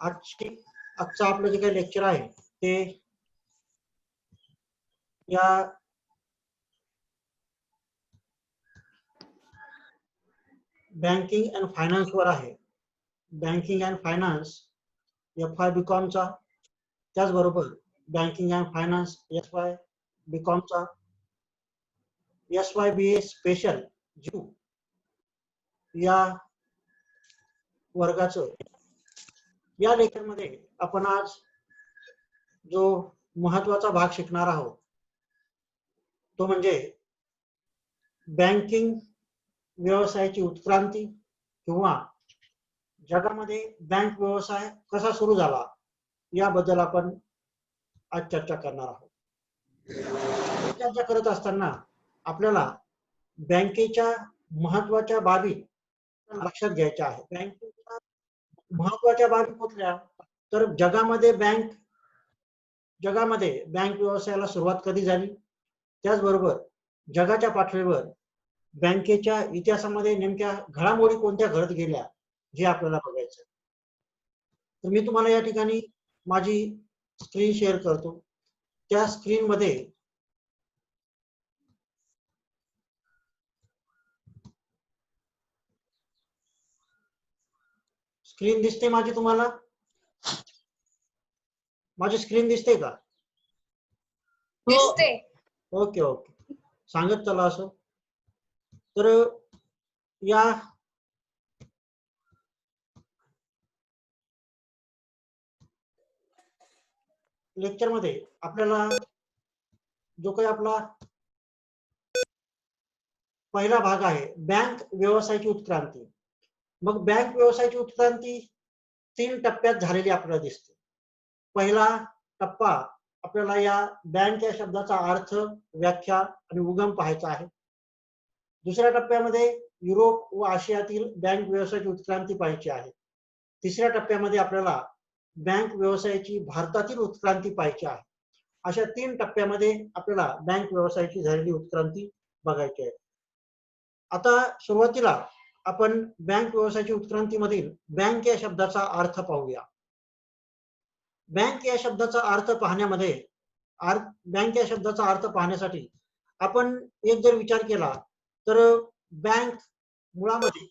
आजचं आपलं जे काही लेक्चर आहे ते या बँकिंग अँड फायनान्स वर आहे. Banking and finance FY BCom चा, त्याचबरोबर banking and finance SY BCom चा, SY BA स्पेशल या वर्गाचं या लेक्चर मध्ये आपण आज जो महत्वाचा भाग शिकणार आहोत तो म्हणजे बँकिंग व्यवसायाची उत्क्रांती किंवा जगामध्ये बँक व्यवसाय कसा सुरू झाला याबद्दल आपण आज चर्चा करणार आहोत. चर्चा करत असताना आपल्याला बँकेच्या महत्वाच्या बाबी लक्षात घ्यायच्या आहेत. बँकेच्या महत्वाच्या बाबी कुठल्या? तर जगामध्ये बँक व्यवसायाला सुरुवात कधी झाली, त्याचबरोबर जगाच्या पातळीवर बँकेच्या इतिहासामध्ये नेमक्या घडामोडी कोणत्या घडत गेल्या हे आपल्याला बघायचं. तर मी तुम्हाला या ठिकाणी माझी स्क्रीन शेअर करतो. त्या स्क्रीन मध्ये स्क्रीन दिसते माझी तुम्हाला? माझी स्क्रीन दिसते का? दिसते. ओके ओके, सांगत चला असं. तर या लेक्चर मध्ये आपल्याला जो काही आपला पहिला भाग आहे बँक व्यवसायाची उत्क्रांती. मग बँक व्यवसायाची उत्क्रांती 3 टप्प्यात झालेली आपल्याला दिसते. पहिला टप्पा आपल्याला या बँक या शब्दाचा अर्थ, व्याख्या आणि उगम पाहायचा आहे. दुसऱ्या टप्प्यामध्ये युरोप व आशियातील बँक व्यवसायाची उत्क्रांती पाहायची आहे. तिसऱ्या टप्प्यामध्ये आपल्याला बँक व्यवसायाची भारतातील उत्क्रांती पाहायची आहे. अशा 3 टप्प्यामध्ये आपल्याला बँक व्यवसायाची झालेली उत्क्रांती बघायची आहे. आता सुरुवातीला आपण बँक व्यवसायाची उत्क्रांतीमधील बँक या शब्दाचा अर्थ पाहूया. बँक या शब्दाचा अर्थ पाहण्यामध्ये बँक या शब्दाचा अर्थ पाहण्यासाठी आपण एक जर विचार केला तर बँक मुळामध्ये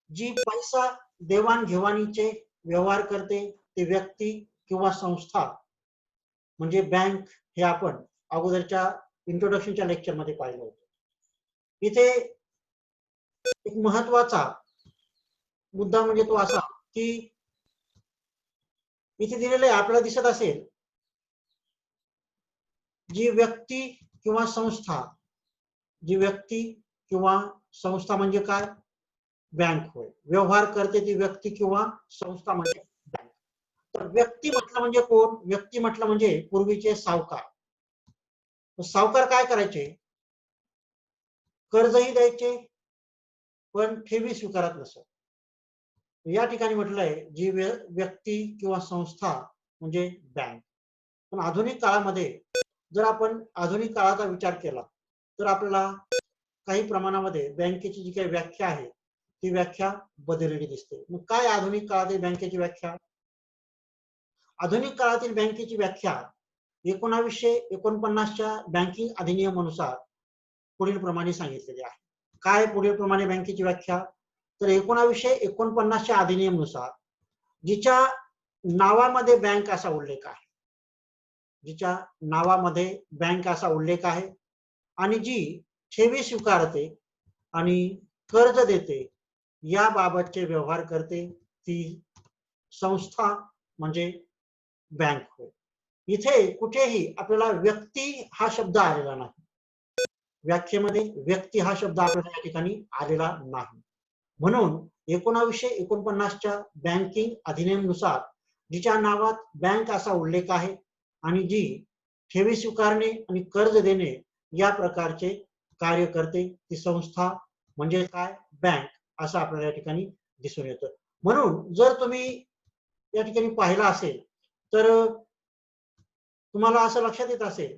जी पैसा देवाणघेवाणीचे व्यवहार करते ते व्यक्ती किंवा संस्था म्हणजे बँक हे आपण अगोदरच्या इंट्रोडक्शनच्या लेक्चर मध्ये पाहिलं होतं. इथे एक महत्वाचा मुद्दा म्हणजे तो असा की इथे दिलेले आपल्याला दिसत असेल जी व्यक्ती किंवा संस्था म्हणजे काय? बँक होय. व्यवहार करते ती व्यक्ती किंवा संस्था म्हणजे बँक. तर व्यक्ती म्हटलं म्हणजे कोण? व्यक्ती म्हटलं म्हणजे पूर्वीचे सावकार. सावकार काय करायचे? कर्जही द्यायचे पण ठेवी स्वीकारत नसत. या ठिकाणी म्हटलंय जी व्यक्ती किंवा संस्था म्हणजे बँक. पण आधुनिक काळामध्ये जर आपण आधुनिक काळाचा विचार केला तर आपल्याला काही प्रमाणामध्ये बँकेची जी काही व्याख्या आहे ती व्याख्या बदललेली दिसते. मग काय आधुनिक काळातील बँकेची व्याख्या? आधुनिक काळातील बँकेची व्याख्या 1949च्या बँकिंग अधिनियमानुसार पुढील प्रमाणे सांगितलेली आहे. काय पुढील प्रमाणे बँकेची व्याख्या? तर 1949च्या अधिनियमानुसार जिच्या नावामध्ये बँक असा उल्लेख आहे, जिच्या नावामध्ये बँक असा उल्लेख आहे आणि जी ठेवी स्वीकारते आणि कर्ज देते याबाबतचे व्यवहार करते ती संस्था म्हणजे बँक होय. इथे कुठेही आपल्याला व्यक्ती हा शब्द आलेला नाही. व्याख्येमध्ये व्यक्ती हा शब्द आपल्याला या ठिकाणी आलेला नाही. म्हणून 1949च्या बँकिंग अधिनियमानुसार जिच्या नावात बँक असा उल्लेख आहे आणि जी ठेवी स्वीकारणे आणि कर्ज देणे या प्रकारचे कार्य करते ती संस्था म्हणजे काय? बँक असं आपल्याला या ठिकाणी दिसून येतं. म्हणून जर तुम्ही या ठिकाणी पाहिलं असेल तर तुम्हाला असं लक्षात येत असेल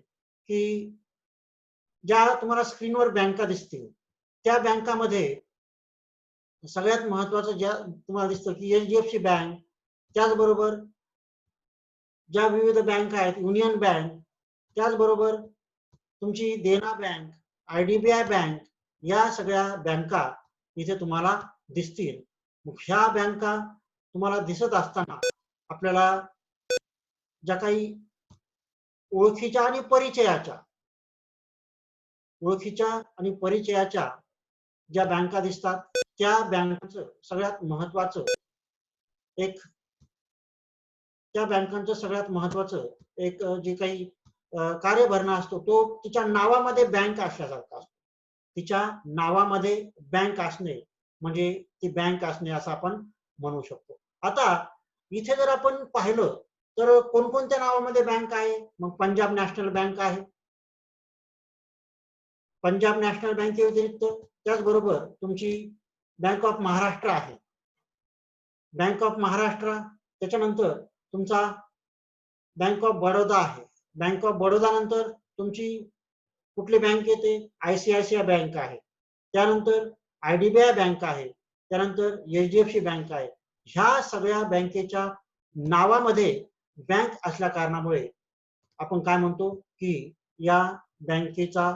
की ज्या तुम्हाला स्क्रीनवर बँका दिसतील त्या बँकामध्ये सगळ्यात महत्वाचं ज्या तुम्हाला दिसतं की HDFC बँक, त्याचबरोबर ज्या विविध बँक आहेत, युनियन बँक, त्याचबरोबर तुमची देना बँक, IDBI बँक, या सगळ्या बँका इथे तुम्हाला दिसतील. ह्या बँका तुम्हाला दिसत असताना आपल्याला ज्या काही ओळखीच्या आणि परिचयाच्या ज्या बँका दिसतात, त्या बँकांचं सगळ्यात महत्वाचं एक त्या बँकांचं सगळ्यात महत्वाचं एक जे काही कार्यभरणा असतो, तो तिच्या नावामध्ये बँक असल्यासारखा असतो. तिच्या नावामध्ये बँक असणे म्हणजे ती बँक असणे असं आपण म्हणू शकतो. आता इथे जर आपण पाहिलं तर कोणकोणत्या नावामध्ये बँक आहे? मग पंजाब नॅशनल बँक आहे. पंजाब नॅशनल बँकेव्यतिरिक्त त्याचबरोबर तुमची बँक ऑफ महाराष्ट्र आहे. बँक ऑफ महाराष्ट्र, त्याच्यानंतर तुमचा बँक ऑफ बडोदा आहे. बँक ऑफ बडोदा नंतर तुमची कुठली बँक येते? ICICI बँक आहे. त्यानंतर IDBI बँक आहे. त्यानंतर HDFC बँक आहे. ह्या सगळ्या बँकेच्या नावामध्ये बँक असल्या कारणामुळे आपण काय म्हणतो की या बँकेचा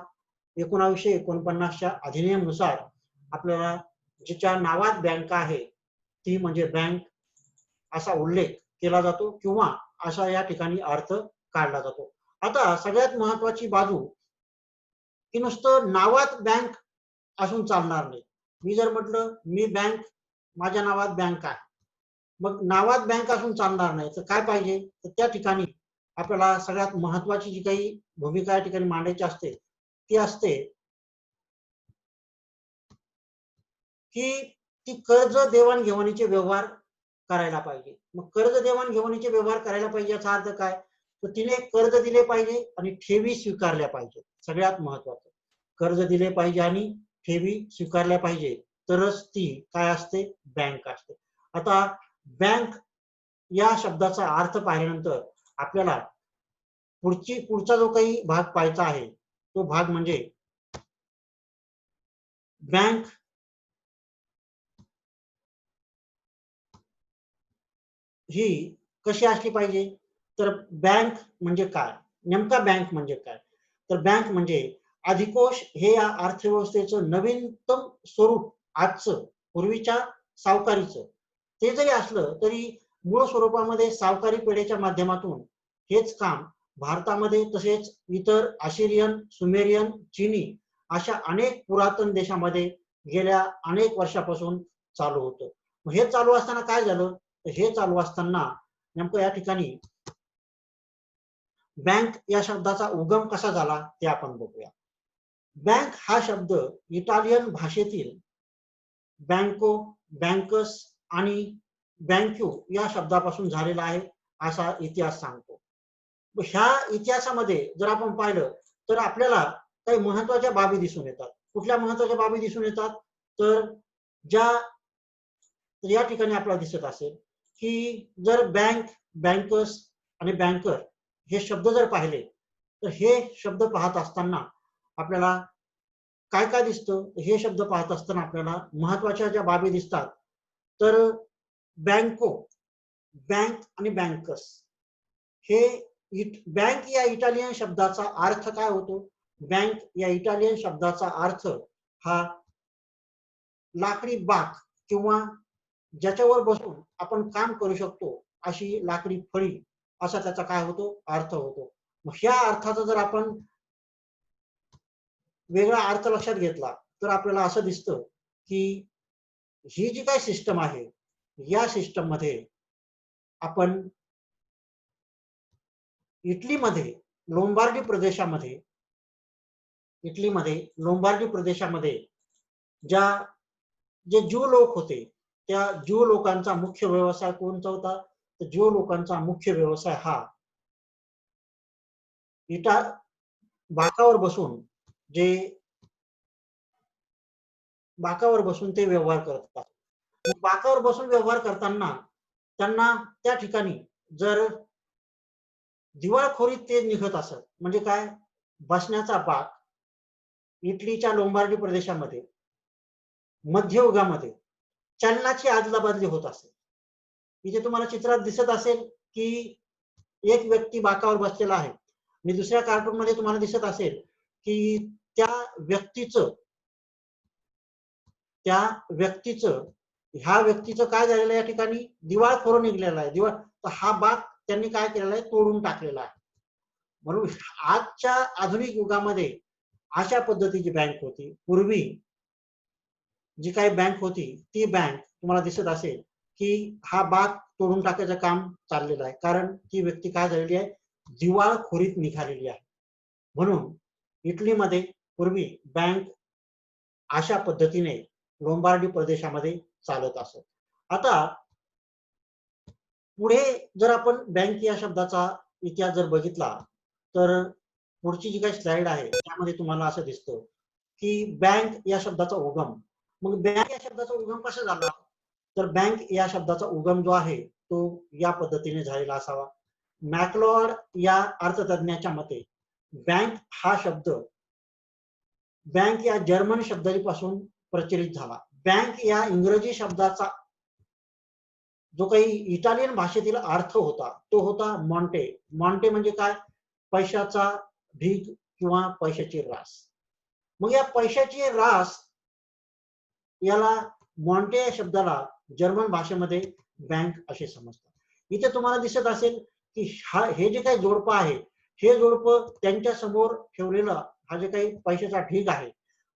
1949च्या अधिनियमानुसार आपल्याला जिच्या नावात बँक आहे ती म्हणजे बँक असा उल्लेख केला जातो किंवा असा या ठिकाणी अर्थ काढला जातो. आता सगळ्यात महत्वाची बाजू की नुसतं नावात बँक असून चालणार नाही. मी जर म्हटलं मी बँक, माझ्या नावात बँक आहे, मग नावात बँक असून चालणार नाही. तर काय पाहिजे? तर त्या ठिकाणी आपल्याला सगळ्यात महत्वाची जी काही भूमिका या ठिकाणी मांडायची असते ती असते की ती कर्ज देवाणघेवाणीचे व्यवहार करायला पाहिजे. मग कर्ज देवाणघेवाणीचे व्यवहार करायला पाहिजे याचा अर्थ काय? तर तिने कर्ज दिले पाहिजे आणि ठेवी स्वीकारल्या पाहिजे. सगळ्यात महत्वाचं, कर्ज दिले पाहिजे आणि ठेवी स्वीकारल्या पाहिजे, तरच ती काय असते? बँक असते. आता बँक या शब्दाचा अर्थ पाहिल्यानंतर आपल्याला पुढचा जो काही भाग पाहायचा आहे तो भाग म्हणजे बँक ही कशी असली पाहिजे? तर बँक म्हणजे काय? नेमका बँक म्हणजे काय? तर बँक म्हणजे अधिकोष हे या अर्थव्यवस्थेचं नवीनतम स्वरूप आजचं, पूर्वीच्या सावकारीचं. ते जरी असलं तरी मूळ स्वरूपामध्ये सावकारी पेढ्याच्या माध्यमातून हेच काम भारतामध्ये तसेच इतर अशिरियन, सुमेरियन, चीनी अशा अनेक पुरातन देशामध्ये गेल्या अनेक वर्षापासून चालू होतं. हे चालू असताना काय झालं? हे चालू असताना नेमकं या ठिकाणी बँक या शब्दाचा उगम कसा झाला ते आपण बघूया. बँक हा शब्द इटालियन भाषेतील बँको, बँकस आणि बँक्यू या शब्दापासून झालेला आहे असा इतिहास सांगतो. ह्या इतिहासामध्ये जर आपण पाहिलं तर आपल्याला काही महत्वाच्या बाबी दिसून येतात. कुठल्या महत्वाच्या बाबी दिसून येतात? तर ज्या या ठिकाणी आपल्याला दिसत असेल की जर बँक, बँकर्स आणि बँकर हे शब्द जर पाहिले तर हे शब्द पाहत असताना आपल्याला काय काय दिसतं? हे शब्द पाहत असताना आपल्याला महत्वाच्या ज्या बाबी दिसतात तर बँको, बँक आणि बँकर्स हे बँक या इटालियन शब्दाचा अर्थ काय होतो? बँक या इटालियन शब्दाचा अर्थ हा लाकडी बाक किंवा ज्याच्यावर बसून आपण काम करू शकतो अशी लाकडी फळी असा त्याचा काय होतो? अर्थ होतो. मग ह्या अर्थाचा जर आपण वेगळा अर्थ लक्षात घेतला तर आपल्याला असं दिसतं की ही जी काय सिस्टम आहे या सिस्टम मध्ये आपण इटलीमध्ये लोंबार्डी प्रदेशामध्ये ज्या जे ज्यू लोक होते त्या ज्यू लोकांचा मुख्य व्यवसाय कोणता होता? तर ज्यू लोकांचा मुख्य व्यवसाय हा इटा बाकावर बसून जे बाकावर बसून ते व्यवहार करतात. बाकावर बसून व्यवहार करताना त्यांना त्या ठिकाणी जर दिवाळखोरीत ते निघत असत म्हणजे काय? बसण्याचा बाक इटलीच्या लोंबार्डी प्रदेशामध्ये मध्ययुगामध्ये चलनाची आदलाबदली होत असे. इथे तुम्हाला चित्रात दिसत असेल की एक व्यक्ती बाकावर बसलेला आहे आणि दुसऱ्या कार्टून मध्ये तुम्हाला दिसत असेल की त्या व्यक्तीचं त्या व्यक्तीचं ह्या व्यक्तीचं काय झालेलं आहे, या ठिकाणी दिवाळखोर निघलेला आहे. तर हा बाग त्यांनी काय केलेला आहे, तोडून टाकलेला आहे. म्हणून आजच्या आधुनिक युगामध्ये अशा पद्धतीची बँक होती. पूर्वी जी काही बँक होती ती बँक तुम्हाला दिसत असेल की हा बाग तोडून टाकायचं काम चाललेलं आहे, कारण ती व्यक्ती काय झालेली आहे, दिवाळखोरीत निघालेली आहे. म्हणून इटलीमध्ये पूर्वी बँक अशा पद्धतीने लोंबार्डी प्रदेशामध्ये चालत असत. आता पुढे जर आपण बँक या शब्दाचा इतिहास जर बघितला तर पुढची जी काही स्लाइड आहे त्यामध्ये तुम्हाला असं दिसतं की बँक या शब्दाचा उगम. मग बँक या शब्दाचा उगम कसा झाला, तर बँक या शब्दाचा उगम जो आहे तो या पद्धतीने झालेला असावा. मॅक्लॉड या अर्थतज्ञाच्या मते बँक हा शब्द बँक या जर्मन शब्दापासून प्रचलित झाला. बँक या इंग्रजी शब्दाचा जो काही इटालियन भाषेतील अर्थ होता तो होता मॉन्टे. मॉन्टे म्हणजे काय, पैशाचा ढीग किंवा पैशाची रास. मग या पैशाची रास याला मॉन्टे या शब्दाला जर्मन भाषेमध्ये बँक असे समजतात. इथे तुम्हाला दिसत असेल की हे जे काही जोडपं आहे हे जोडपं त्यांच्या समोर ठेवलेला हा जे काही पैशाचा ढीग आहे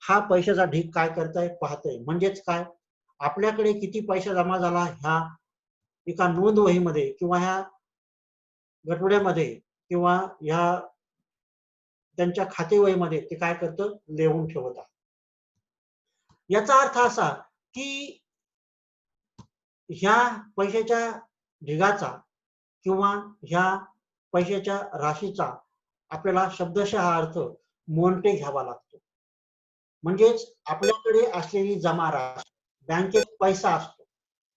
हा पैशाचा ढीग काय करताय पाहतोय. म्हणजेच काय, आपल्याकडे किती पैसा जमा झाला ह्या एका नोंद वहीमध्ये किंवा ह्या गठोड्यामध्ये किंवा ह्या त्यांच्या खातेवहीमध्ये ते काय करतं, लिहून ठेवत आहे. याचा अर्थ असा की ह्या पैशाच्या ढिगाचा किंवा ह्या पैशाच्या राशीचा आपल्याला शब्दशः अर्थ मोंटे घ्यावा लागतो. म्हणजेच आपल्याकडे असलेली जमा राशी, बँकेत पैसा असतो,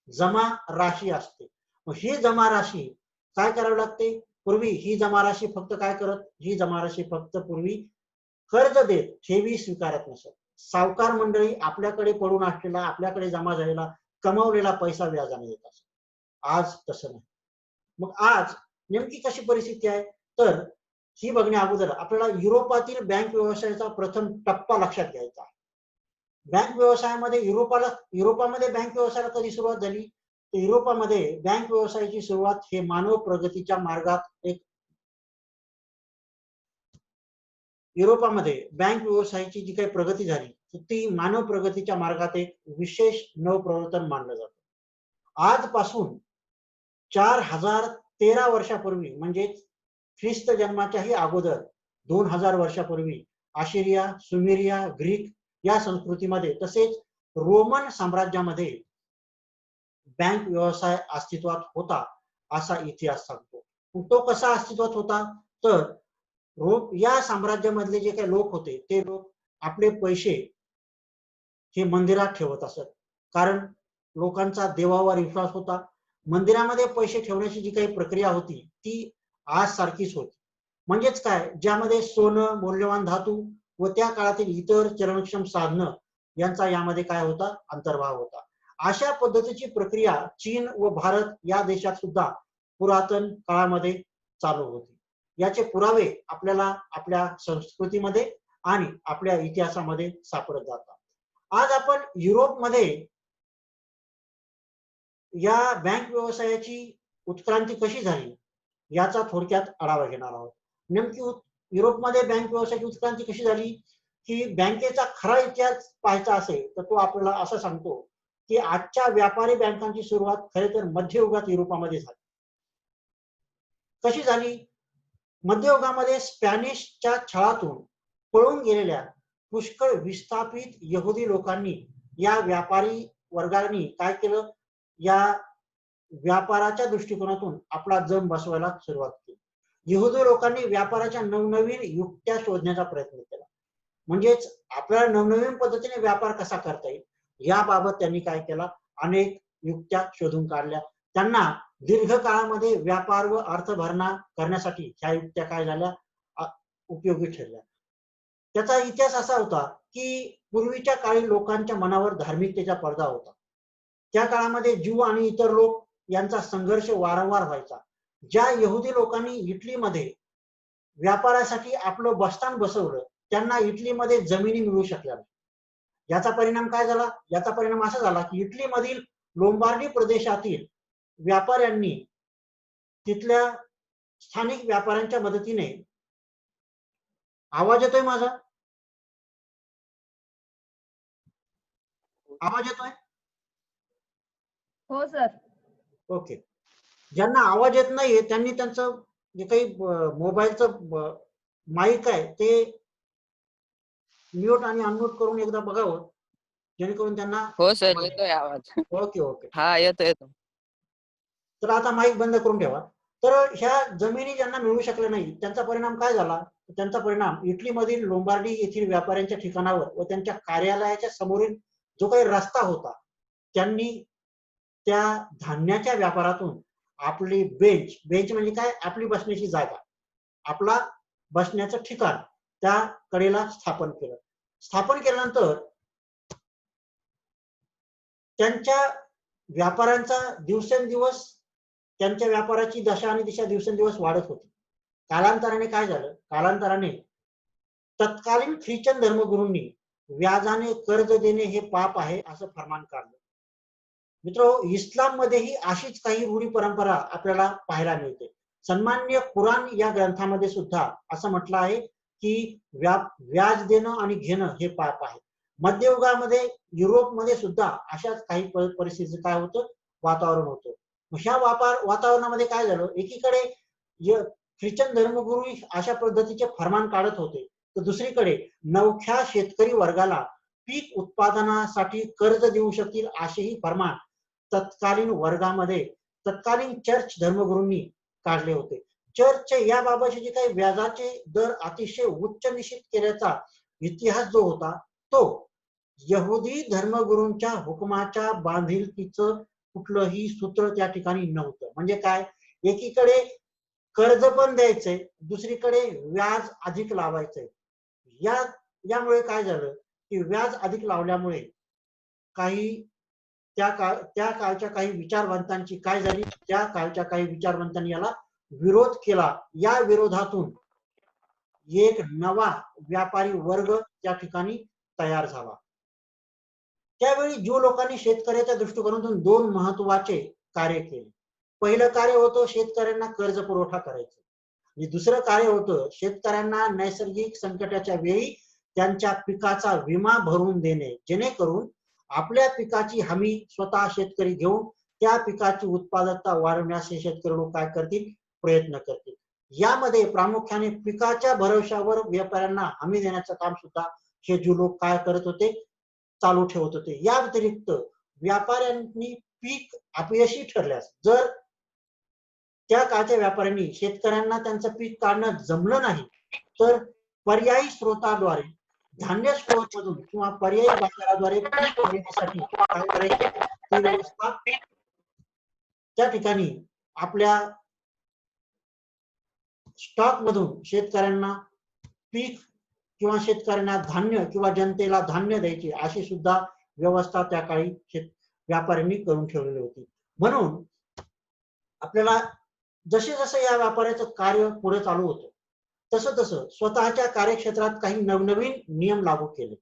जमा राशी असते. मग ही जमा राशी काय करावी लागते, पूर्वी ही जमा राशी फक्त काय करत, ही जमा राशी फक्त पूर्वी कर्ज देत, ठेवी स्वीकारत नसत. सावकार मंडळी आपल्याकडे पडून असलेला, आपल्याकडे जमा झालेला कमावलेला पैसा व्याजाने देत असत. आज तसं नाही. मग आज नेमकी कशी परिस्थिती आहे, तर ही बघण्या अगोदर आपल्याला युरोपातील बँक व्यवसायाचा प्रथम टप्पा लक्षात घ्यायचा आहे. बँक व्यवसायामध्ये युरोपामध्ये बँक व्यवसायाला कधी सुरुवात झाली, तर युरोपामध्ये बँक व्यवसायाची सुरुवात हे मानव प्रगतीच्या मार्गात एक युरोपामध्ये बँक व्यवसायाची जी काही प्रगती झाली ती मानव प्रगतीच्या मार्गात एक विशेष नवप्रवर्तन मानलं जातं. आजपासून 4013 वर्षापूर्वी म्हणजे ख्रिस्त जन्माच्याही अगोदर 2000 वर्षापूर्वी आशिरिया, सुमेरिया, ग्रीक या संस्कृतीमध्ये तसेच रोमन साम्राज्यामध्ये बँक व्यवसाय अस्तित्वात होता असा इतिहास सांगतो. तो कसा अस्तित्वात होता, तर या साम्राज्यामधले जे काही लोक होते ते लोक आपले पैसे हे मंदिरात ठेवत असत, कारण लोकांचा देवावर विश्वास होता. मंदिरामध्ये पैसे ठेवण्याची जी काही प्रक्रिया होती ती आज सारखीच होती. म्हणजेच काय, ज्यामध्ये सोनं, मौल्यवान धातू व त्या काळातील इतर चलनक्षम साधनं यांचा यामध्ये काय होता, अंतर्भाव होता. अशा पद्धतीची प्रक्रिया चीन व भारत या देशात सुद्धा पुरातन काळामध्ये चालू होती. याचे पुरावे आपल्याला आपल्या संस्कृतीमध्ये आणि आपल्या इतिहासामध्ये सापडत जातात. आज आपण युरोपमध्ये या बँक व्यवसायाची उत्क्रांती कशी झाली याचा थोडक्यात आढावा घेणार आहोत. नेमकी युरोपमध्ये बँक व्यवसायाची उत्क्रांती कशी झाली, की बँकेचा खरा इतिहास पाहायचा असेल तर तो आपल्याला असं सांगतो की आजच्या व्यापारी बँकांची सुरुवात खरे तर मध्ययुगात युरोपामध्ये झाली. कशी झाली, मध्ययुगामध्ये स्पॅनिशच्या छळातून पळून गेलेल्या पुष्कळ विस्थापित यहुदी लोकांनी या व्यापारी वर्गाने काय केलं, या व्यापाराच्या दृष्टिकोनातून आपला जम बसवायला सुरुवात केली. यहुदी लोकांनी व्यापाराच्या नवनवीन युक्त्या शोधण्याचा प्रयत्न केला. म्हणजेच आपल्याला नवनवीन पद्धतीने व्यापार कसा करता येईल याबाबत त्यांनी काय केला, अनेक युक्त्या शोधून काढल्या. त्यांना दीर्घ काळामध्ये व्यापार व अर्थभरणा करण्यासाठी ह्या युक्त्या काय झाल्या, उपयोगी ठरल्या. त्याचा इतिहास असा होता की पूर्वीच्या काळी लोकांच्या मनावर धार्मिकतेचा पडदा होता. त्या काळामध्ये ज्यू आणि इतर लोक यांचा संघर्ष वारंवार व्हायचा. ज्या यहुदी लोकांनी इटलीमध्ये व्यापारासाठी आपलं बस्तान बसवलं त्यांना इटलीमध्ये जमिनी मिळू शकल्या नाही. याचा परिणाम काय झाला? याचा परिणाम असा झाला की इटलीमधील लोंबार्डी प्रदेशातील व्यापाऱ्यांनी तिथल्या स्थानिक व्यापाऱ्यांच्या मदतीने, आवाज येतोय माझा? आवाज येतोय? हो सर. ओके. ज्यांना आवाज येत नाहीये त्यांनी त्यांचं जे काही मोबाईलचं माईक आहे ते म्यूट आणि अनम्यूट करून एकदा बघावं, जेणेकरून त्यांना. हो सर, येतोय आवाज. Okay okay. हा, येतो. तर आता माईक बंद करून ठेवा. तर ह्या जमिनी ज्यांना मिळू शकल्या नाही त्यांचा परिणाम काय झाला? त्यांचा परिणाम इटलीमधील लोंबार्डी येथील व्यापाऱ्यांच्या ठिकाणावर व त्यांच्या कार्यालयाच्या समोरील जो काही रस्ता होता त्यांनी त्या धान्याच्या व्यापारातून आपली बेंच म्हणजे काय? आपली बसण्याची जागा, आपला बसण्याचं ठिकाण त्या कडेला स्थापन केलं. स्थापन केल्यानंतर त्यांच्या व्यापाऱ्यांचा दिवसेंदिवस त्यांच्या व्यापाराची दशा आणि दिशा दिवसेंदिवस वाढत होती. कालांतराने काय झालं? कालांतराने तत्कालीन ख्रिश्चन धर्मगुरूंनी व्याजाने कर्ज देणे हे पाप आहे असं फरमान काढलं. मित्र, इस्लाम मध्येही अशीच काही रूढी परंपरा आपल्याला पाहायला मिळते. सन्मान्य कुराण या ग्रंथामध्ये सुद्धा असं म्हटलं आहे की व्याज देणं आणि घेणं हे पाप आहे. मध्ययुगामध्ये युरोपमध्ये सुद्धा अशाच काही परिस्थिती काय होतं? वातावरण होतं. ह्या वातावरणामध्ये काय झालं? एकीकडे ख्रिश्चन धर्मगुरू अशा पद्धतीचे फरमान काढत होते, तर दुसरीकडे नवख्या शेतकरी वर्गाला पीक उत्पादनासाठी कर्ज देऊ शकतील असेही फरमान तत्कालीन वर्गामध्ये तत्कालीन चर्च धर्मगुरूंनी काढले होते. चर्चचे याबाबतचे जे काही व्याजाचे दर अतिशय उच्च निश्चित केल्याचा इतिहास जो होता तो यहुदी धर्मगुरूंच्या हुकुमाच्या बांधिलकीचं कुठलंही सूत्र त्या ठिकाणी नव्हतं. म्हणजे काय? एकीकडे कर्ज पण द्यायचंय, दुसरीकडे व्याज अधिक लावायचंय. यामुळे काय झालं की व्याज अधिक लावल्यामुळे काही त्या काळच्या काही विचारवंतांची काय झाली? त्या काळच्या काही विचारवंतांनी याला विरोध केला. या विरोधातून एक नवा व्यापारी वर्ग त्या ठिकाणी तयार झाला. त्यावेळी ज्यू लोकांनी शेतकऱ्याच्या दृष्टिकोनातून दोन महत्वाचे कार्य केले. पहिलं कार्य होतं शेतकऱ्यांना कर्ज पुरवठा करायचं आणि दुसरं कार्य होतं शेतकऱ्यांना नैसर्गिक संकटाच्या वेळी त्यांच्या पिकाचा विमा भरून देणे, जेणेकरून आपल्या पिकाची हमी स्वतः शेतकरी घेऊन त्या पिकाची उत्पादकता वाढवण्यास हे शेतकरी लोक काय करतील? प्रयत्न करतील. यामध्ये प्रामुख्याने पिकाच्या भरवशावर व्यापाऱ्यांना हमी देण्याचं काम सुद्धा हे ज्यू लोक काय करत होते? चालू ठेवत होते. या व्यतिरिक्त व्यापाऱ्यांनी पीक अपयशी ठरल्यास, जर त्या काळच्या व्यापाऱ्यांनी शेतकऱ्यांना त्यांचं पीक काढणं जमलं नाही तर पर्यायी स्रोताद्वारे धान्य स्टोअर मधून किंवा पर्यायी बाजाराद्वारे पीक खरेदीसाठी काय करायचे? ती व्यवस्था त्या ठिकाणी आपल्या स्टॉक मधून शेतकऱ्यांना पीक किंवा शेतकऱ्यांना धान्य किंवा जनतेला धान्य द्यायची अशी सुद्धा व्यवस्था त्या काळी व्यापाऱ्यांनी करून ठेवलेली होती. म्हणून आपल्याला जसे जसे या व्यापाऱ्याचं कार्य पुढे चालू होतं तसं तसं स्वतःच्या कार्यक्षेत्रात काही नवनवीन नियम लागू केले.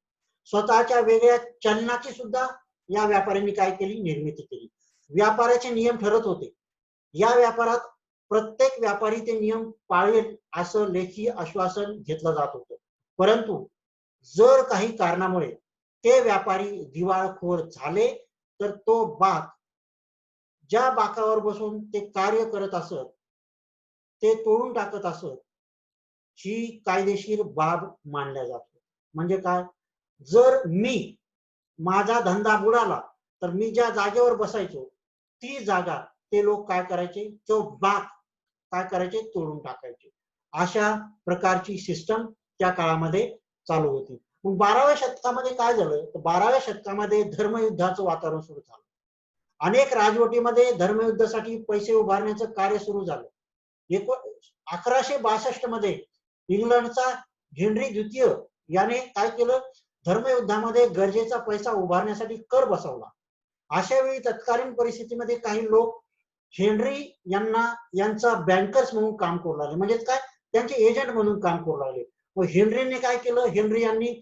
स्वतःच्या वेगळ्या चलनाची सुद्धा या व्यापाऱ्यांनी काय केली? निर्मिती केली. व्यापाराचे नियम ठरत होते. या व्यापारात प्रत्येक व्यापारी ते नियम पाळेल असं लेखी आश्वासन घेतलं जात होतं. परंतु जर काही कारणामुळे ते व्यापारी दिवाळखोर झाले तर तो बाक ज्या बाकावर बसून ते कार्य करत असत ते तोडून टाकत असत, ही कायदेशीर बाब मानल्या जाते. म्हणजे काय? जर माझा धंदा बुडाला तर मी ज्या जागेवर बसायचो ती जागा ते लोक काय करायचे? तो बाक काय करायचे? तोडून टाकायचे. अशा प्रकारची सिस्टम त्या काळामध्ये चालू होती. मग 12व्या शतकामध्ये काय झालं? तर 12व्या शतकामध्ये धर्मयुद्धाचं वातावरण सुरू झालं. अनेक राजवटीमध्ये धर्मयुद्धासाठी पैसे उभारण्याचं कार्य सुरू झालं. 1162 मध्ये इंग्लंडचा हेनरी द्वितीय याने काय केलं? धर्मयुद्धामध्ये गरजेचा पैसा उभारण्यासाठी कर बसवला. अशा वेळी तत्कालीन परिस्थितीमध्ये काही लोक हेनरी यांचा बँकर्स म्हणून काम करू लागले, म्हणजे काय त्यांचे एजंट म्हणून काम करू लागले. मग हेनरीने काय केलं, हेनरी यांनी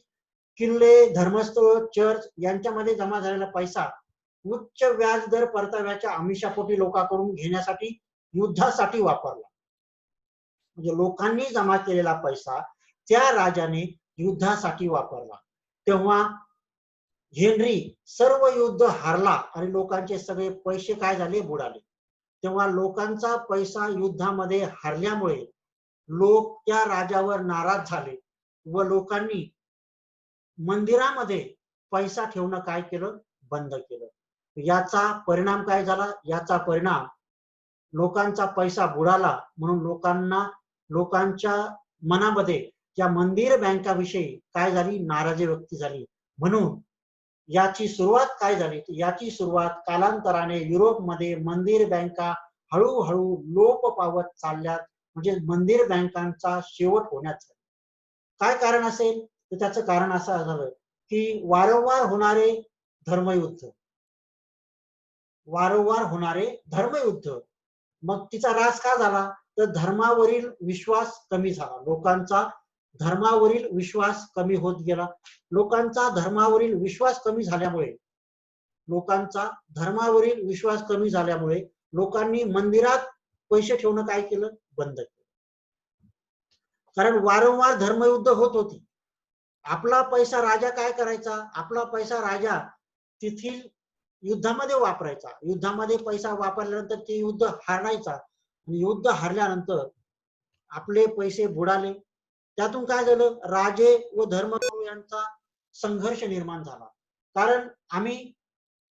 किल्ले, धर्मस्थळ, चर्च यांच्यामध्ये जमा झालेला पैसा उच्च व्याजदर परताव्याच्या आमिषापोटी लोकांकडून घेण्यासाठी युद्धासाठी वापरला. म्हणजे लोकांनी जमा केलेला पैसा त्या राजाने युद्धासाठी वापरला. तेव्हा हेनरी सर्व युद्ध हारला आणि लोकांचे सगळे पैसे काय झाले, बुडाले. तेव्हा लोकांचा पैसा युद्धामध्ये हारल्यामुळे लोक त्या राजावर नाराज झाले व लोकांनी मंदिरामध्ये पैसा ठेवणं काय केलं, बंद केलं. याचा परिणाम काय झाला, याचा परिणाम लोकांचा पैसा बुडाला, म्हणून लोकांच्या मनामध्ये त्या मंदिर बँकाविषयी काय झाली, नाराजी व्यक्त झाली. म्हणून याची सुरुवात काय झाली, याची सुरुवात कालांतराने युरोपमध्ये मंदिर बँका हळूहळू लोप पावत चालल्यात, म्हणजे मंदिर बँकांचा शेवट होण्यात झाला. काय कारण असेल, तर त्याचं कारण असं झालं की वारंवार होणारे धर्मयुद्ध. मग तिचा ऱ्हास का झाला, तर धर्मावरील विश्वास कमी झाला. लोकांचा धर्मावरील विश्वास कमी होत गेला. लोकांचा धर्मावरील विश्वास कमी झाल्यामुळे लोकांनी मंदिरात पैसे ठेवणं काय केलं, बंद केलं. कारण वारंवार धर्मयुद्ध होत होती. आपला पैसा राजा काय करायचा, आपला पैसा राजा तेथील युद्धामध्ये वापरायचा. युद्धामध्ये पैसा वापरल्यानंतर ते युद्ध हारायचा आणि युद्ध हारल्यानंतर आपले पैसे बुडाले. त्यातून काय झालं, राजे व धर्मगुरू यांचा संघर्ष निर्माण झाला. कारण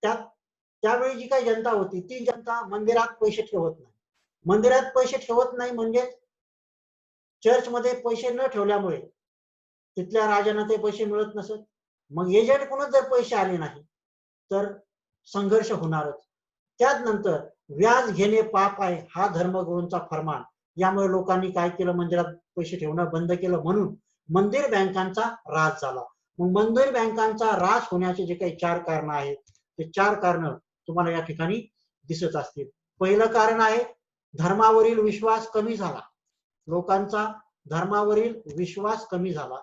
त्यावेळी जी काही जनता होती ती जनता मंदिरात पैसे ठेवत नाही, म्हणजे चर्चमध्ये पैसे न ठेवल्यामुळे तिथल्या राजांना ते पैसे मिळत नसत. मग एजंट कोणच जर पैसे आले नाही तर संघर्ष होणारच. त्यानंतर व्याज घेणे पाप आहे हा धर्मगुरूंचा फरमान. यामुळे लोकांनी काय केलं, मंदिरात पैसे ठेवणं बंद केलं. म्हणून मंदिर बँकांचा ऱ्हास झाला. मग मंदिर बँकांचा ऱ्हास होण्याचे जे काही 4 कारण आहेत, ते 4 कारण तुम्हाला या ठिकाणी दिसत असतील. पहिलं कारण आहे धर्मावरील विश्वास कमी झाला. लोकांचा धर्मावरील विश्वास कमी झाला.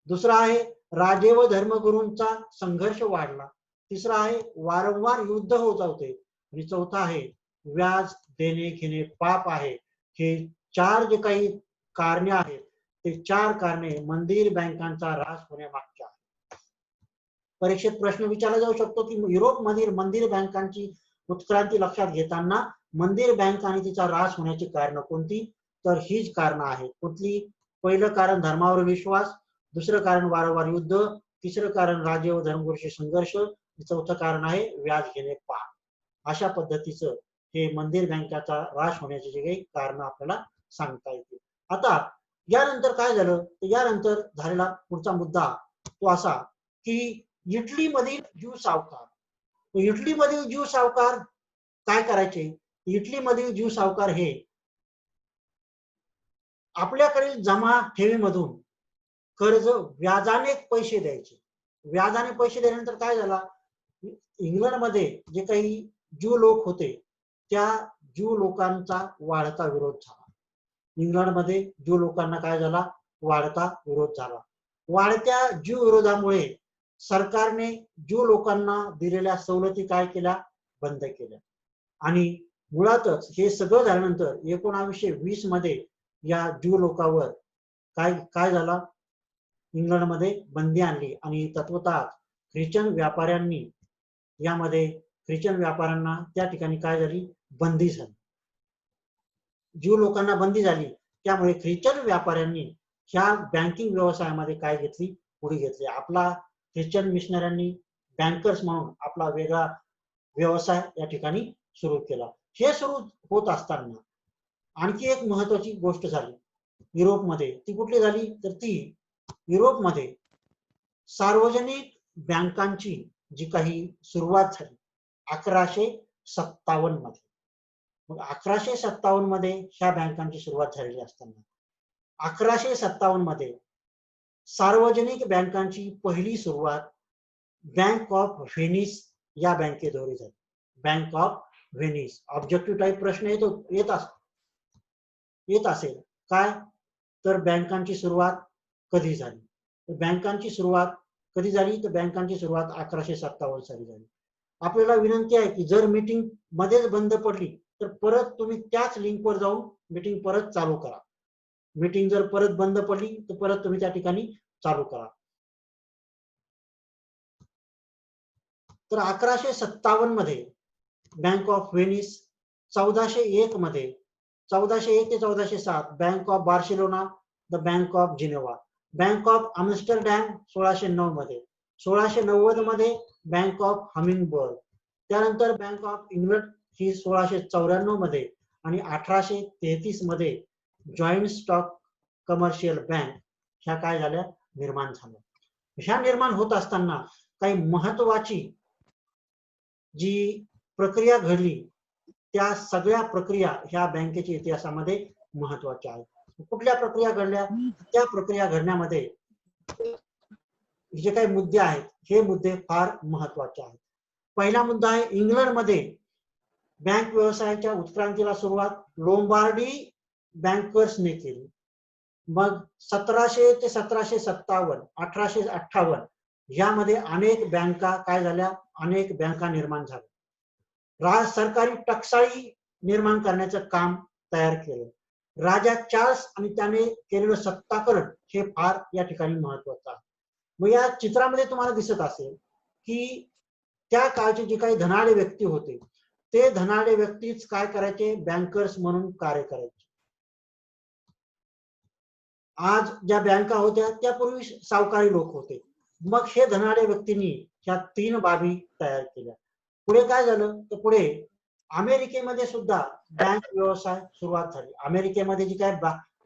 दुसरा आहे राजे व धर्मगुरूंचा संघर्ष वाढला. तिसरा आहे वारंवार युद्ध होत होते. आणि चौथा आहे व्याज देणे घेणे पाप आहे. हे 4 जे काही कारणे आहेत, ते 4 कारणे मंदिर बँकांचा ऱ्हास होण्यामागच्या. परीक्षेत प्रश्न विचारला जाऊ शकतो की युरोपमधील मंदिर बँकांची उत्क्रांती लक्षात घेताना मंदिर बँक आणि तिचा ऱ्हास होण्याची कारण कोणती, तर हीच कारण आहेत. कुठली, पहिलं कारण धर्मावर विश्वास, दुसरं कारण वारंवार युद्ध, तिसरं कारण राजे व धर्मगुरूंशी संघर्ष, चौथं कारण आहे व्याज घेणे पाप. अशा पद्धतीचं हे मंदिर बँकाचा ऱ्हास होण्याचे जे काही कारण आपल्याला सांगता येतील. आता यानंतर काय झालं, तर यानंतर झालेला पुढचा मुद्दा तो असा की इटलीमधील ज्यू सावकार काय करायचे. इटलीमधील ज्यू सावकार हे आपल्याकडील जमा ठेवीमधून कर्ज व्याजाने पैसे द्यायचे. व्याजाने पैसे दिल्यानंतर काय झाला, इंग्लंडमध्ये जे काही ज्यू लोक होते त्या ज्यू लोकांचा वाढता विरोध झाला. इंग्लंडमध्ये ज्यू लोकांना काय झाला, वाढता विरोध झाला. वाढत्या ज्यू विरोधामुळे सरकारने ज्यू लोकांना दिलेल्या सवलती काय केल्या, बंद केल्या. आणि मुळातच हे सगळं झाल्यानंतर 1920 मध्ये या ज्यू लोकांवर काय झाला, इंग्लंडमध्ये बंदी आणली आणि तत्वतः ख्रिश्चन व्यापाऱ्यांना त्या ठिकाणी काय झाली, बंदी झाली. ज्यू लोकांना बंदी झाली, त्यामुळे ख्रिश्चन व्यापाऱ्यांनी ह्या बँकिंग व्यवसायामध्ये काय घेतली, पुढे घेतली. आपला ख्रिश्चन मिशनऱ्यांनी बँकर्स म्हणून आपला वेगळा व्यवसाय या ठिकाणी सुरू केला. हे सुरू होत असताना आणखी एक महत्वाची गोष्ट झाली युरोपमध्ये. ती कुठली झाली, तर ती युरोपमध्ये सार्वजनिक बँकांची जी काही सुरुवात झाली 1157 मध्ये. मग 1157 मध्ये ह्या बँकांची सुरुवात झालेली असताना 1157 मध्ये सार्वजनिक बँकांची पहिली सुरुवात बँक ऑफ व्हेनिस या बँकेद्वारे झाली. Bank of Venice. Objective type प्रश्न येत असेल काय, तर बँकांची सुरुवात कधी झाली. तर बँकांची सुरुवात कधी झाली, तर बँकांची सुरुवात 1157 साली झाली. आपल्याला विनंती आहे की जर मीटिंग मध्येच बंद पडली तर परत तुम्ही त्याच लिंकवर जाऊन मीटिंग परत चालू करा. मीटिंग जर परत बंद पडली तर परत तुम्ही त्या ठिकाणी चालू करा. तर 1157 मध्ये बँक ऑफ व्हेनिस, 1401 मध्ये 1401 ते 1407 bank of Barcelona, the bank of Geneva, bank of Amsterdam 1609 मध्ये, 1690 मध्ये बँक ऑफ हमिंगबर्ग, त्यानंतर बँक ऑफ इंग्लंड ही 1694 मध्ये आणि 1833 मध्ये जॉईंट स्टॉक कमर्शियल बँक ह्या काय झाल्या, निर्माण झाल्या. ह्या निर्माण होत असताना काही महत्वाची जी प्रक्रिया घडली त्या सगळ्या प्रक्रिया ह्या बँकेच्या इतिहासामध्ये महत्वाच्या आहेत. कुठल्या प्रक्रिया घडल्या, त्या प्रक्रिया घडण्यामध्ये जे काही मुद्दे आहेत हे मुद्दे फार महत्वाचे आहेत. पहिला मुद्दा आहे इंग्लंडमध्ये बँक व्यवसायाच्या उत्क्रांतीला सुरुवात लोंबार्डी बँकर्सने केली. मग 1700 ते 1757 1858 यामध्ये अनेक बँका काय झाल्या, अनेक बँका निर्माण झाल्या. सरकारी टकसाळी निर्माण करण्याचं काम तयार केलं. राजा चार्ल्स आणि त्याने केलेलं सत्ताकरण हे फार या ठिकाणी महत्वाचं आहे. मग या चित्रामध्ये तुम्हाला दिसत असेल की त्या काळचे जे काही धनाढ्य व्यक्ती होते ते धनाढ्य व्यक्तीच काय करायचे, बँकर्स म्हणून कार्य करायचे. आज ज्या बँका होत्या त्या पूर्वी सावकारी लोक होते. मग हे धनाढ्य व्यक्तींनी ह्या 3 बाबी तयार केल्या. पुढे काय झालं, तर पुढे अमेरिकेमध्ये सुद्धा बँक व्यवसाय सुरुवात झाली. अमेरिकेमध्ये जे काय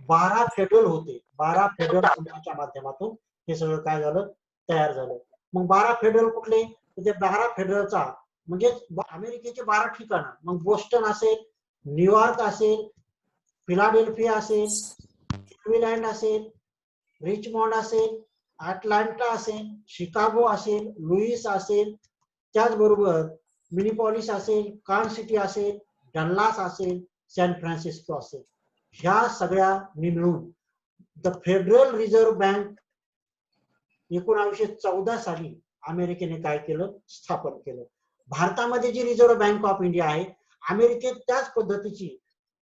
12 फेडरल होते, 12 फेडरल संघाच्या माध्यमातून हे सगळं काय झालं, तयार झालं. मग 12 फेडरल कुठले, तर ते 12 फेडरलचा म्हणजे अमेरिकेचे 12 ठिकाणं, मग बोस्टन असेल, न्यूयॉर्क असेल, फिलाडेल्फिया असेल, क्लिव्हलँड असेल, रिचमॉन्ड असेल, अटलांटा असेल, शिकागो असेल, लुईस असेल, त्याचबरोबर मिनिपॉलिस असेल, कार्न सिटी असेल, डल्लास असेल, सॅन फ्रान्सिस्को असेल, ह्या सगळ्यांनी मिळून द फेडरल रिझर्व्ह बँक 1914 साली अमेरिकेने काय केलं, स्थापन केलं. भारतामध्ये जी रिझर्व्ह बँक ऑफ इंडिया आहे, अमेरिकेत त्याच पद्धतीची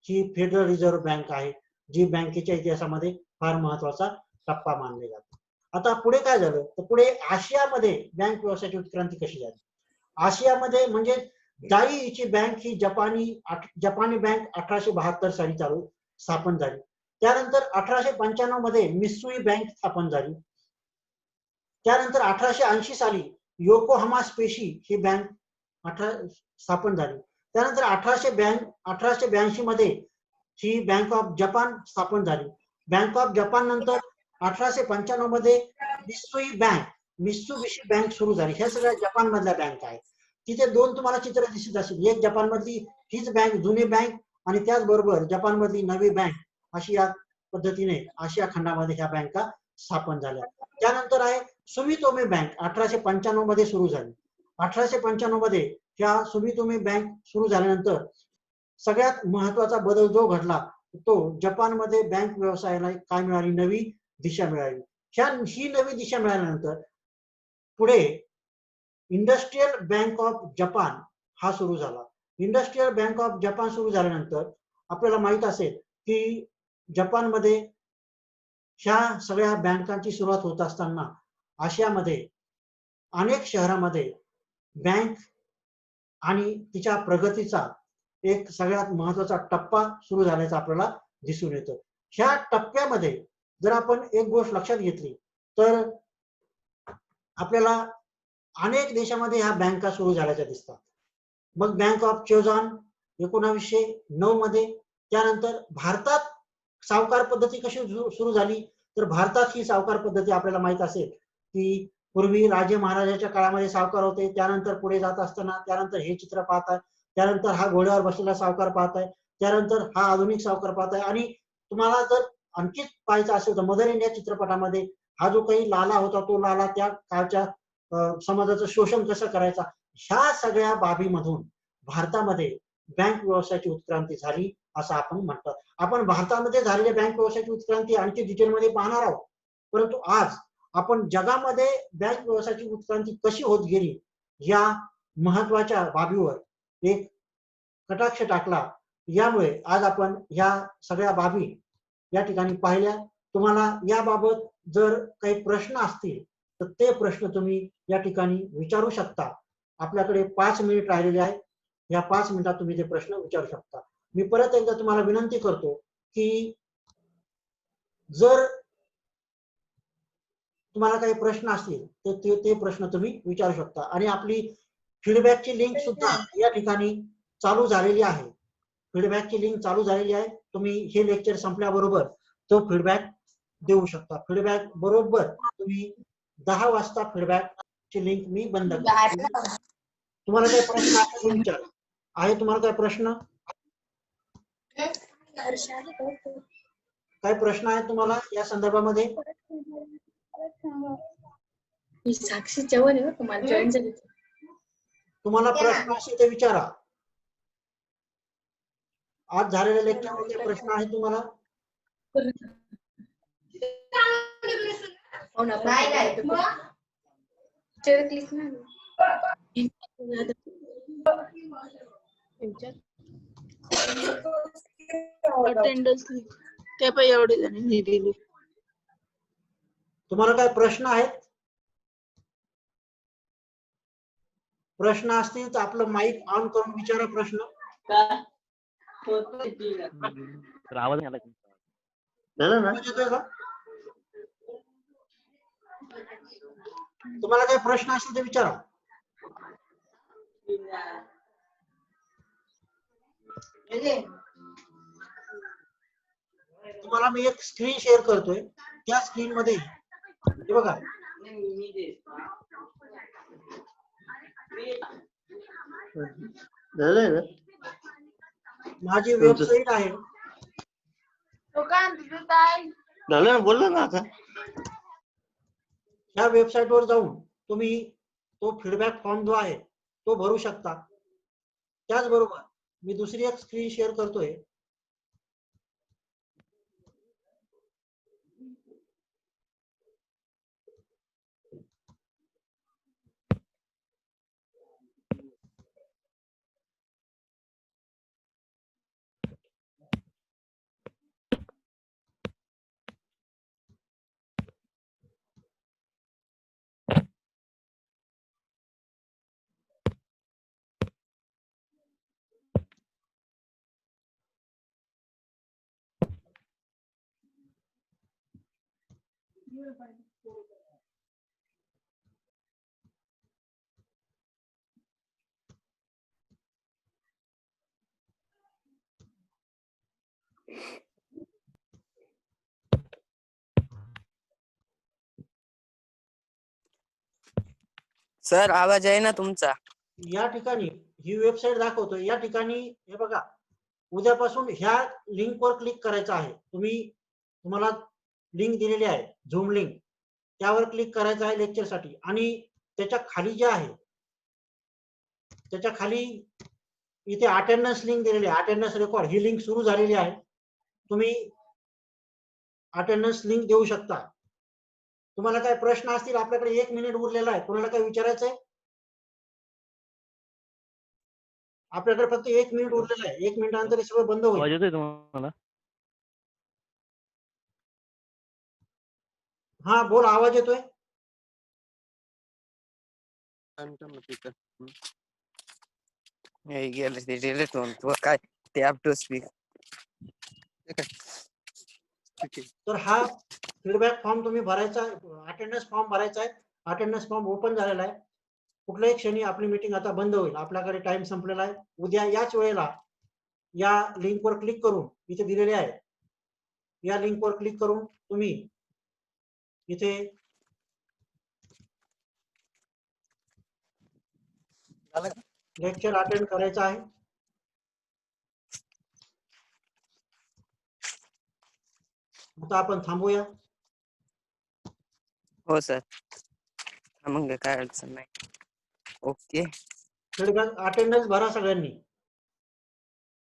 ही फेडरल रिझर्व्ह बँक आहे, जी बँकेच्या इतिहासामध्ये फार महत्वाचा टप्पा मानले जातो. आता पुढे काय झालं, तर पुढे आशियामध्ये बँक व्यवसायाची उत्क्रांती कशी झाली. आशियामध्ये म्हणजे दाईची बँक ही जपानी बँक 1872 साली स्थापन झाली. त्यानंतर 1895 मध्ये मित्सुई बँक स्थापन झाली. त्यानंतर 1880 साली योकोहामा स्पेशी ही बँक स्थापन झाली. त्यानंतर 1882 मध्ये ही बँक ऑफ जपान स्थापन झाली. बँक ऑफ जपान नंतर 1895 मध्ये मित्सुबिशी बँक सुरू झाली. ह्या सगळ्या जपान मधल्या बँक आहेत. तिथे 2 तुम्हाला चित्र दिसत असतील, एक जपान मधली हीच बँक जुनी बँक आणि त्याचबरोबर जपान मधली नवी बँक, अशी या पद्धतीने आशिया खंडामध्ये ह्या बँका स्थापन झाल्या. त्यानंतर आहे सुमितोमे बँक 1895 मध्ये सुरू झाली. 1895 मध्ये ह्या सुमितोमे बँक सुरू झाल्यानंतर सगळ्यात महत्वाचा बदल जो घडला तो जपानमध्ये बँक व्यवसायाला काय मिळाली, नवी दिशा मिळाली. ही नवी दिशा मिळाल्यानंतर पुढे इंडस्ट्रियल बँक ऑफ जपान हा सुरू झाला. इंडस्ट्रियल बँक ऑफ जपान सुरू झाल्यानंतर आपल्याला माहित असेल की जपानमध्ये ह्या सगळ्या बँकांची सुरुवात होत असताना आशियामध्ये अनेक शहरामध्ये बँक आणि तिच्या प्रगतीचा एक सगळ्यात महत्वाचा टप्पा सुरू झाल्याचं आपल्याला दिसून येतं. ह्या टप्प्यामध्ये जर आपण एक गोष्ट लक्षात घेतली तर आपल्याला अनेक देशामध्ये ह्या बँका सुरू झाल्याच्या दिसतात. मग बँक ऑफ चेझॉन 1909 मध्ये, त्यानंतर भारतात सावकार पद्धती कशी सुरू झाली, तर भारतात ही सावकार पद्धती आपल्याला माहित असेल की पूर्वी राजे महाराजाच्या काळामध्ये सावकार होते, त्यानंतर पुढे जात असताना त्यानंतर हे चित्र पाहताय, त्यानंतर हा घोड्यावर बसलेला सावकार पाहताय, त्यानंतर हा आधुनिक सावकार पाहताय. आणि तुम्हाला जर आणखीच पाहायचं असेल तर मदर इंडिया चित्रपटामध्ये हा जो काही लाला होता तो लाला त्या काळच्या समाजाचं शोषण कसं करायचा, ह्या सगळ्या बाबीमधून भारतामध्ये बँक व्यवसायाची उत्क्रांती झाली असं आपण म्हणतात. आपण भारतामध्ये झालेल्या बँक व्यवसायाची उत्क्रांती आणखी डिटेलमध्ये पाहणार आहोत, परंतु आज आपण जगामध्ये बँक व्यवसायाची उत्क्रांती कशी होत गेली या महत्वाच्या बाबीवर एक कटाक्ष टाकला. यामुळे आज आपण या सगळ्या बाबी या ठिकाणी पाहिल्या. तुम्हाला याबाबत जर काही प्रश्न असतील तर ते प्रश्न तुम्ही या ठिकाणी विचारू शकता. आपल्याकडे 5 मिनिट राहिलेले आहेत. या 5 मिनिटात तुम्ही ते प्रश्न विचारू शकता. मी परत एकदा तुम्हाला विनंती करतो की जर तुम्हाला काही प्रश्न असतील तर ते प्रश्न तुम्ही विचारू शकता. आणि आपली फीडबॅकची लिंक सुद्धा या ठिकाणी चालू झालेली आहे. फीडबॅकची लिंक चालू झालेली आहे. तुम्ही हे लेक्चर संपल्याबरोबर तो फीडबॅक देऊ शकता. फीडबॅक बरोबर तुम्ही 10 वाजता फीडबॅकची लिंक मी बंद करतो. तुम्हाला काही प्रश्न असेल तर विचारा. आहे तुम्हाला काय प्रश्न? काय प्रश्न आहे तुम्हाला या संदर्भामध्ये? साक्षी चव्हाण आहे तुम्हाला जॉईन झाली. तुम्हाला प्रश्न असेल ते विचारा. आज झालेल्या लेक्चरमध्ये प्रश्न आहे तुम्हाला? अटेंडन्स ते पण एवढी जणांनी दिली. तुम्हाला काय प्रश्न आहेत? प्रश्न असतील तर आपलं माईक ऑन करून विचारा प्रश्न. आवाज नाही आला. आवाज येतोय का? तुम्हाला काही प्रश्न असतील तर विचारा. तुम्हाला मी एक स्क्रीन शेअर करतोय. त्या स्क्रीन मध्ये हे बघा, माझी वेबसाईट आहे. बोललो ना आता. ह्या वेबसाईट वर जाऊन तुम्ही तो फीडबॅक फॉर्म जो आहे तो भरू शकता. त्याचबरोबर मी दुसरी एक स्क्रीन शेअर करतोय. सर आवाज आहे ना तुमचा? या ठिकाणी ही वेबसाईट दाखवतोय. या ठिकाणी हे बघा, उद्यापासून ह्या लिंक वर क्लिक करायचं आहे. तुम्हाला लिंक दिलेली आहे, झूम लिंक. त्यावर क्लिक करायचं आहे लेक्चर साठी. आणि त्याच्या खाली जे आहे त्याच्या खाली इथे अटेंडन्स लिंक दिलेली आहे, अटेंडन्स रेकॉर्ड. ही लिंक सुरू झालेली आहे. तुम्ही अटेंडन्स लिंक देऊ शकता. तुम्हाला काय प्रश्न असतील? आपल्याकडे 1 मिनिट उरलेला आहे. कोणाला काय विचारायचंय? आपल्याकडे फक्त 1 मिनिट उरलेला आहे. 1 मिनिटानंतर हे सगळं बंद आवाज होईल. येतोय तुम्हाला? हा बोल, आवाज येतोय. गेलं ते डिलीट होऊन. तू काय टॅप टू स्पीक. तर हा फीडबॅक फॉर्म तुम्ही भरायचा आहे. अटेंडन्स फॉर्म भरायचा आहे. अटेंडन्स फॉर्म ओपन झालेला आहे. कुठल्याही क्षणी आपली मीटिंग आता बंद होईल. आपल्याकडे टाइम संपलेला आहे. उद्या याच वेळेला या लिंक वर क्लिक करून, इथे दिलेले आहे, या लिंक वर क्लिक करून तुम्ही इथे लेक्चर अटेंड करायचं आहे. आता आपण थांबूया. हो सर, मग काय अडचण नाही. ओके. फीडबॅक अटेंडन्स भरा सगळ्यांनी.